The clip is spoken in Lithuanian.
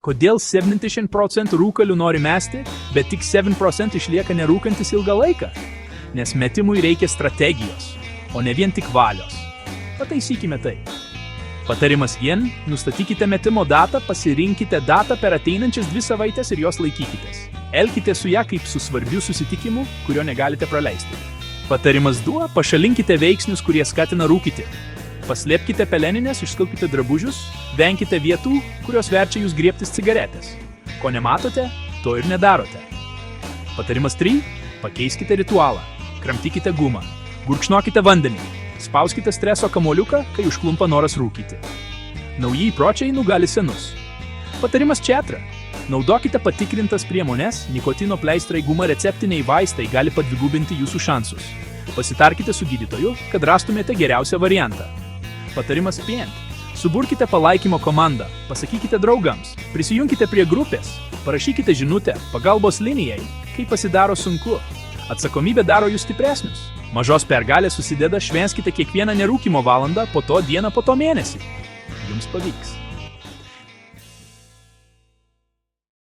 Kodėl 70% rūkalių nori mesti, bet tik 7% išlieka nerūkantis ilgą laiką? Nes metimui reikia strategijos, o ne vien tik valios. Pataisykime tai. Patarimas 1. Nustatykite metimo datą, pasirinkite datą per ateinančias 2 savaitės ir jos laikykitės. Elkite su ją kaip su svarbiu susitikimu, kurio negalite praleisti. Patarimas 2. Pašalinkite veiksnius, kurie skatina rūkyti. Paslėpkite peleninės, išskalbkite drabužius, venkite vietų, kurios verčia jūs griebtis cigaretės. Ko nematote, to ir nedarote. Patarimas 3. Pakeiskite ritualą. Kramtykite gumą. Gurkšnokite vandenį. Spauskite streso kamuoliuką, kai užklumpa noras rūkyti. Nauji įpročiai nugali senus. Patarimas 4. Naudokite patikrintas priemones, nikotino pleistrai, guma, receptiniai vaistai gali padvigubinti jūsų šansus. Pasitarkite su gydytoju, kad rastumėte geriausią variantą. Patarimas 5. Suburkite palaikymo komandą, pasakykite draugams, prisijunkite prie grupės, parašykite žinutę pagalbos linijai, kai pasidaro sunku. Atsakomybė daro jūs stipresnius. Mažos pergalės susideda, švenskite kiekvieną nerūkymo valandą, po to dieną, po to mėnesį. Jums pavyks.